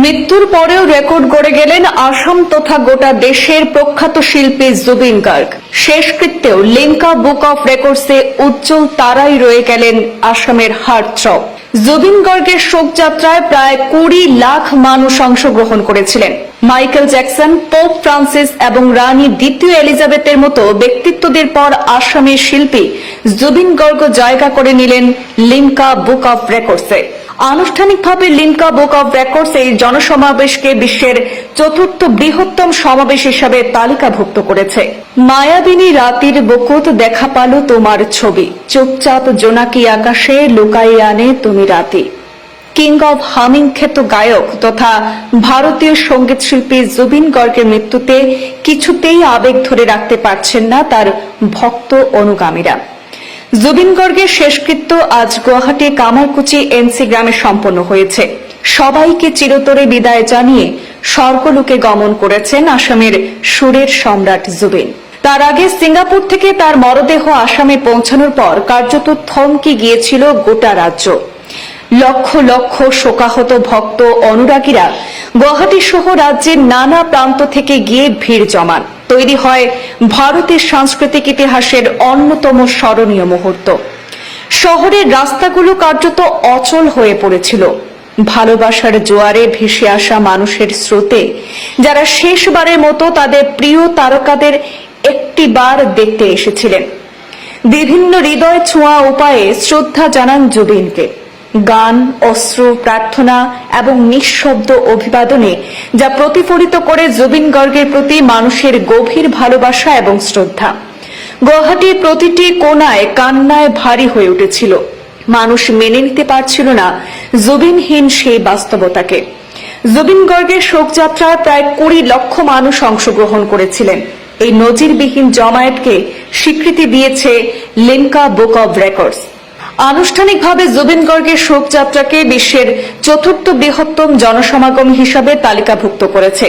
মৃত্যুর পরেও রেকর্ড গড়ে গেলেন আসাম তথা গোটা দেশের প্রখ্যাত শিল্পী জুবিন গার্গ। শেষকৃত্যেও লিমকা বুক অফ রেকর্ডসে উজ্জ্বল তারাই রয়ে গেলেন আসামের হার্টথ্রব। জুবিন গার্গের শোকযাত্রায় প্রায় 20 লাখ মানুষ অংশগ্রহণ করেছিলেন। মাইকেল জ্যাকসন, পোপ ফ্রান্সিস এবং রানী দ্বিতীয় এলিজাবেথের মতো ব্যক্তিত্বদের পর আসামের শিল্পী জুবিন গার্গ জায়গা করে নিলেন লিমকা বুক অফ রেকর্ডসে। আনুষ্ঠানিকভাবে লিমকা বুক অফ রেকর্ডস এই জনসমাবেশকে বিশ্বের চতুর্থ বৃহত্তম সমাবেশ হিসাবে তালিকাভুক্ত করেছে। মায়াবিনী রাতির বকুত দেখা পালো তোমার ছবি, চুপচাপ জোনাকি আকাশে লুকাইয়ে আনে তুমি রাতি। কিং অব হামিং খ্যাত গায়ক তথা ভারতীয় সঙ্গীত শিল্পী জুবিন গার্গের মৃত্যুতে কিছুতেই আবেগ ধরে রাখতে পারছেন না তার ভক্ত অনুগামীরা। জুবিন গার্গের শেষকৃত্য আজ গুয়াহাটি কামারকুচি এনসি গ্রামে সম্পন্ন হয়েছে। সবাইকে চিরতরে বিদায় জানিয়ে স্বর্গলোকে গমন করেছেন আসামের সুরের সম্রাট জুবিন। তার আগে সিঙ্গাপুর থেকে তার মরদেহ আসামে পৌঁছানোর পর কার্যত থমকে গিয়েছিল গোটা রাজ্য। লক্ষ লক্ষ শোকাহত ভক্ত অনুরাগীরা গুয়াহাটি সহ রাজ্যের নানা প্রান্ত থেকে গিয়ে ভিড় জমান। তৈরি হয় ভারতের সাংস্কৃতিক ইতিহাসের অন্যতম স্মরণীয় মুহূর্ত। শহরের রাস্তাগুলো কার্যত অচল হয়ে পড়েছিল ভালোবাসার জোয়ারে ভেসে আসা মানুষের স্রোতে, যারা শেষবারের মতো তাদের প্রিয় তারকাদের একটিবার দেখতে এসেছিলেন। বিভিন্ন হৃদয় ছোঁয়া উপায়ে শ্রদ্ধা জানান জুবিনকে। গান, অশ্রু, প্রার্থনা এবং নিঃশব্দ অভিবাদনে যা প্রতিফলিত করে জুবিন গার্গের প্রতি মানুষের গভীর ভালোবাসা এবং শ্রদ্ধা। গুয়াহাটির প্রতিটি কোণায় কান্নায় ভারী হয়ে উঠেছিল। মানুষ মেনে নিতে পারছিল না জুবিনহীন সেই বাস্তবতাকে। জুবিন গার্গের শোকযাত্রায় প্রায় 20 লক্ষ মানুষ অংশগ্রহণ করেছিলেন। এই নজিরবিহীন জমায়েতকে স্বীকৃতি দিয়েছে লিমকা বুক অব রেকর্ডস। আনুষ্ঠানিকভাবে জুবিন গার্গের শোকযাত্রাকে বিশ্বের চতুর্থ বৃহত্তম জনসমাগম হিসাবে তালিকাভুক্ত করেছে।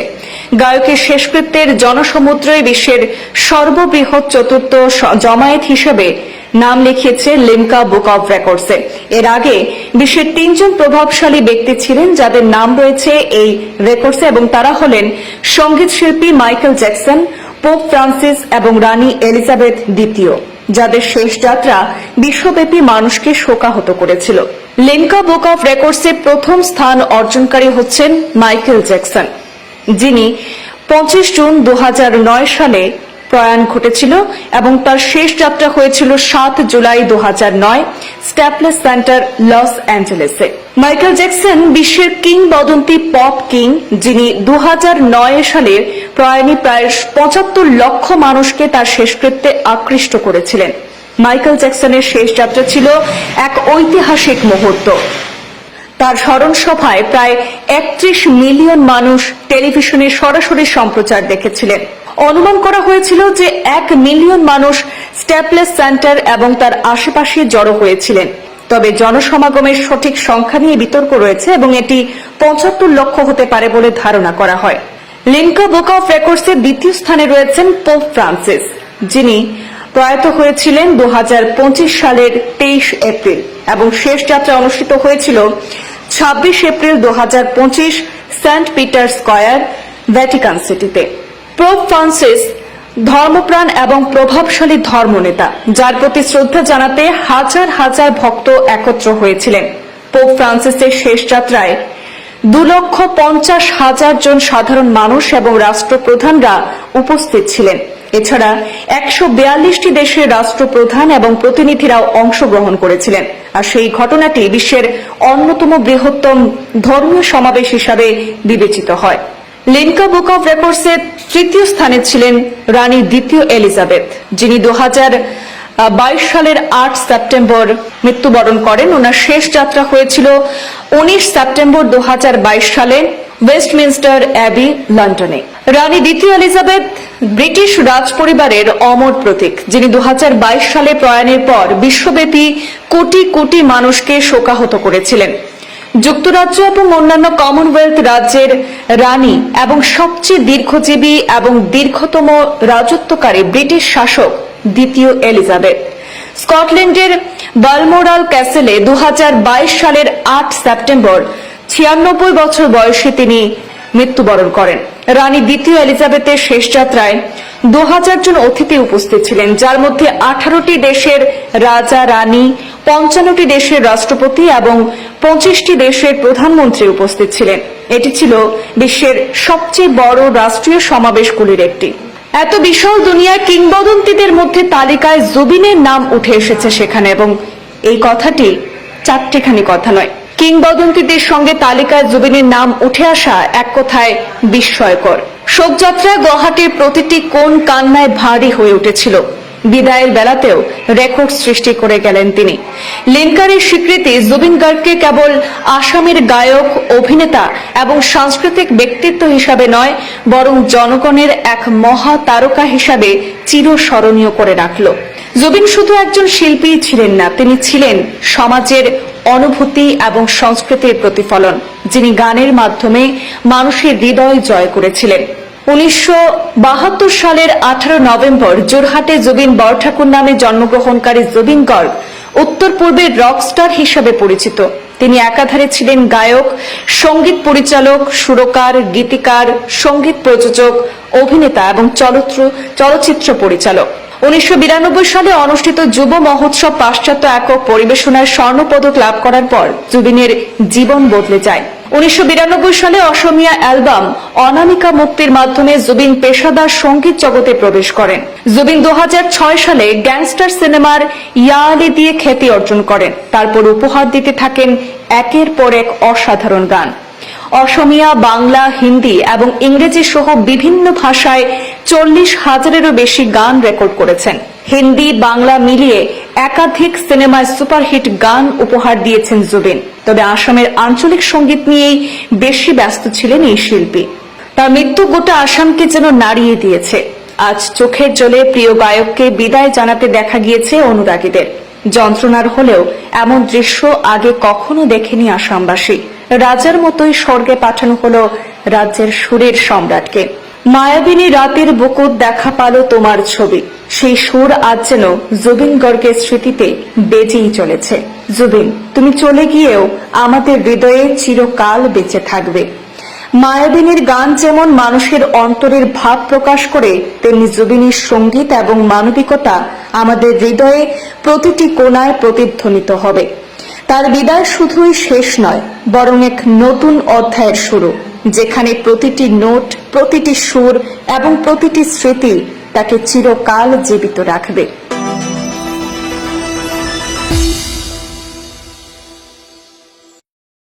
গায়কের শেষকৃত্যের জনসমুদ্রে বিশ্বের সর্ববৃহৎ চতুর্থ জমায়েত হিসেবে নাম লিখিয়েছে লিমকা বুক অব রেকর্ডসে। এর আগে বিশ্বের 3 জন প্রভাবশালী ব্যক্তি ছিলেন যাদের নাম রয়েছে এই রেকর্ডসে, এবং তারা হলেন সঙ্গীত শিল্পী মাইকেল জ্যাকসন, পোপ ফ্রান্সিস এবং রানী এলিজাবেথ দ্বিতীয়, যাদের শেষ যাত্রা বিশ্বব্যাপী মানুষকে শোকাহত করেছিল। লিমকা বুক অফ রেকর্ডসে প্রথম স্থান অর্জনকারী হচ্ছেন মাইকেল জ্যাকসন, যিনি 25 জুন 2009 সালে প্রয়াণ ঘটেছিল এবং তার শেষ যাত্রা হয়েছিল 7 জুলাই 2009 স্ট্যাপলেস সেন্টার, লস অ্যাঞ্জেলেসে। মাইকেল জ্যাকসন বিশ্বের কিংবদন্তি পপ কিং, যিনি 2009 সালে প্রয়াণী প্রায় 75 লক্ষ মানুষকে তার শেষকৃত্যে আকৃষ্ট করেছিলেন। মাইকেল জ্যাকসনের শেষ যাত্রা ছিল এক ঐতিহাসিক মুহূর্ত। তার স্মরণ সভায় প্রায় 31 মিলিয়ন মানুষ টেলিভিশনে সরাসরি সম্প্রচার দেখেছিলেন। অনুমান করা হয়েছিল যে 1 মিলিয়ন মানুষ স্ট্যাপলেস সেন্টার এবং তার আশেপাশে জড়ো হয়েছিলেন। তবে জনসমাগমের সঠিক সংখ্যা নিয়ে বিতর্ক রয়েছে এবং এটি 75 লক্ষ হতে পারে বলে ধারণা করা হয়। লিমকা বুক অফ রেকর্ডসের দ্বিতীয় স্থানে রয়েছেন পোপ ফ্রান্সিস, যিনি প্রয়াত হয়েছিলেন 2025 সালের 23 এপ্রিল এবং শেষ যাত্রা অনুষ্ঠিত হয়েছিল 26 April 2025 saint Peter square, Vatican সিটিতে। পোপ ফ্রান্সিস ধর্মপ্রাণ এবং প্রভাবশালী ধর্মনেতা, যার প্রতি শ্রদ্ধা জানাতে হাজার হাজার ভক্ত একত্র হয়েছিলেন। পোপ ফ্রান্সিসের শেষ যাত্রায় 2,50,000 জন সাধারণ মানুষ এবং রাষ্ট্রপ্রধানরা উপস্থিত ছিলেন। এছাড়া 142টি দেশের রাষ্ট্রপ্রধান এবং প্রতিনিধিরাও অংশগ্রহণ করেছিলেন। আর সেই ঘটনাটি বিশ্বের অন্যতম বৃহত্তম ধর্মীয় সমাবেশ হিসাবে বিবেচিত হয়। লিমকা বুক অব রেকর্ডসের তৃতীয় স্থানে ছিলেন রানী দ্বিতীয় এলিজাবেথ, যিনি 2022 সালের 8 সেপ্টেম্বর মৃত্যুবরণ করেন। ওনার শেষ যাত্রা হয়েছিল 19 সেপ্টেম্বর 2022 সালে ওয়েস্টমিনস্টার অ্যাবি, লন্ডনে। রানী দ্বিতীয় এলিজাবেথ ব্রিটিশ রাজপরিবারের অমর প্রতীক, যিনি 2022 সালে প্রয়াণের পর বিশ্বব্যাপী কোটি কোটি মানুষকে শোকাহত করেছিলেন। যুক্তরাজ্য এবং অন্যান্য কমনওয়েলথ রাজ্যের রানী এবং সবচেয়ে দীর্ঘজীবী এবং দীর্ঘতম রাজত্বকারী ব্রিটিশ শাসক দ্বিতীয় এলিজাবেথ। স্কটল্যান্ডের বালমোরাল ক্যাসেলে 2022 সালের 8 সেপ্টেম্বর 96 বছর বয়সে তিনি মৃত্যুবরণ করেন। রানী দ্বিতীয় এলিজাবেথের শেষ যাত্রায় 2000 জন অতিথি উপস্থিত ছিলেন, যার মধ্যে 18টি দেশের রাজা রানী, 55টি দেশের রাষ্ট্রপতি এবং 25টি দেশের প্রধানমন্ত্রী উপস্থিত ছিলেন। এটি ছিল বিশ্বের সবচেয়ে বড় রাষ্ট্রীয় সমাবেশগুলির একটি। এত বিশাল দুনিয়ায় কিংবদন্তিদের মধ্যে তালিকায় জুবিনের নাম উঠে এসেছে সেখানে, এবং এই কথাটি চারটিখানি কথা নয়। কিংবদন্তিদের সঙ্গে তালিকায় জুবিনের নাম উঠে আসা এক কথায় বিস্ময়কর। শোকযাত্রায় গুয়াহাটির প্রতিটি কোণ কান্নায় ভারী হয়ে উঠেছিল। বিদায়ের বেলাতেও রেকর্ড সৃষ্টি করে গেলেন তিনি। লিনকার এই স্বীকৃতি জুবিন গার্গকে কেবল আসামের গায়ক, অভিনেতা এবং সাংস্কৃতিক ব্যক্তিত্ব হিসাবে নয়, বরং জনগণের এক মহা তারকা হিসাবে চিরস্মরণীয় করে রাখল। জুবিন শুধু একজন শিল্পী ছিলেন না, তিনি ছিলেন সমাজের অনুভূতি এবং সংস্কৃতির প্রতিফলন, যিনি গানের মাধ্যমে মানুষের হৃদয় জয় করেছিলেন। 1972 সালের 18 নভেম্বর যোরহাটে জুবিন বরঠাকুর নামে জন্মগ্রহণকারী জুবিন গার্গ উত্তর পূর্বের রকস্টার হিসেবে পরিচিত। তিনি একাধারে ছিলেন গায়ক, সঙ্গীত পরিচালক, সুরকার, গীতিকার, সঙ্গীত প্রযোজক, অভিনেতা এবং চলচ্চিত্র পরিচালক। 1992 সালে অনুষ্ঠিত যুব মহোৎসব পাশ্চাত্য একক পরিবেশনায় স্বর্ণপদক লাভ করার পর জুবিনের জীবন বদলে যায়। 1992 সালে অসমীয়া অ্যালবাম অনামিকা মুক্তির মাধ্যমে জুবিন পেশাদার সঙ্গীত জগতে প্রবেশ করেন। জুবিন 2006 সালে গ্যাংস্টার সিনেমার ইয়া আলি দিয়ে খ্যাতি অর্জন করেন। তারপর উপহার দিতে থাকেন একের পর এক অসাধারণ গান। অসমীয়া, বাংলা, হিন্দি এবং ইংরেজি সহ বিভিন্ন ভাষায় 40,000-এরও বেশি গান রেকর্ড করেছেন। হিন্দি, বাংলা মিলিয়ে একাধিক সিনেমায় সুপারহিট গান উপহার দিয়েছেন জুবিন। তবে আসামের আঞ্চলিক সঙ্গীত নিয়েই বেশি ব্যস্ত ছিলেন এই শিল্পী। তার মৃত্যু গোটা আসামকে যেন নাড়িয়ে দিয়েছে। আজ চোখের জলে প্রিয় গায়ককে বিদায় জানাতে দেখা গিয়েছে অনুরাগীদের। যন্ত্রণার হলেও এমন দৃশ্য আগে কখনো দেখেনি আসামবাসী। রাজার মতোই স্বর্গে পাঠানো হলো রাজ্যের সুরের সম্রাটকে। মায়াবিনী রাতের বুকুত দেখা পালো তোমার ছবি, সেই সুর আজ যেন জুবিন গার্গের স্মৃতিতে বেজেই চলেছে। জুবিন, তুমি চলে গিয়েও আমাদের হৃদয়ে চিরকাল বেঁচে থাকবে। মায়াবিনীর গান যেমন মানুষের অন্তরের ভাব প্রকাশ করে, তেমনি জুবিনের সঙ্গীত এবং মানবিকতা আমাদের হৃদয়ে প্রতিটি কোণায় প্রতিধ্বনিত হবে। তার বিদায় শুধুই শেষ নয়, বরং এক নতুন অধ্যায়ের শুরু, যেখানে প্রতিটি নোট, প্রতিটি সুর এবং প্রতিটি স্মৃতি তাকে চিরকাল জীবিত রাখবে।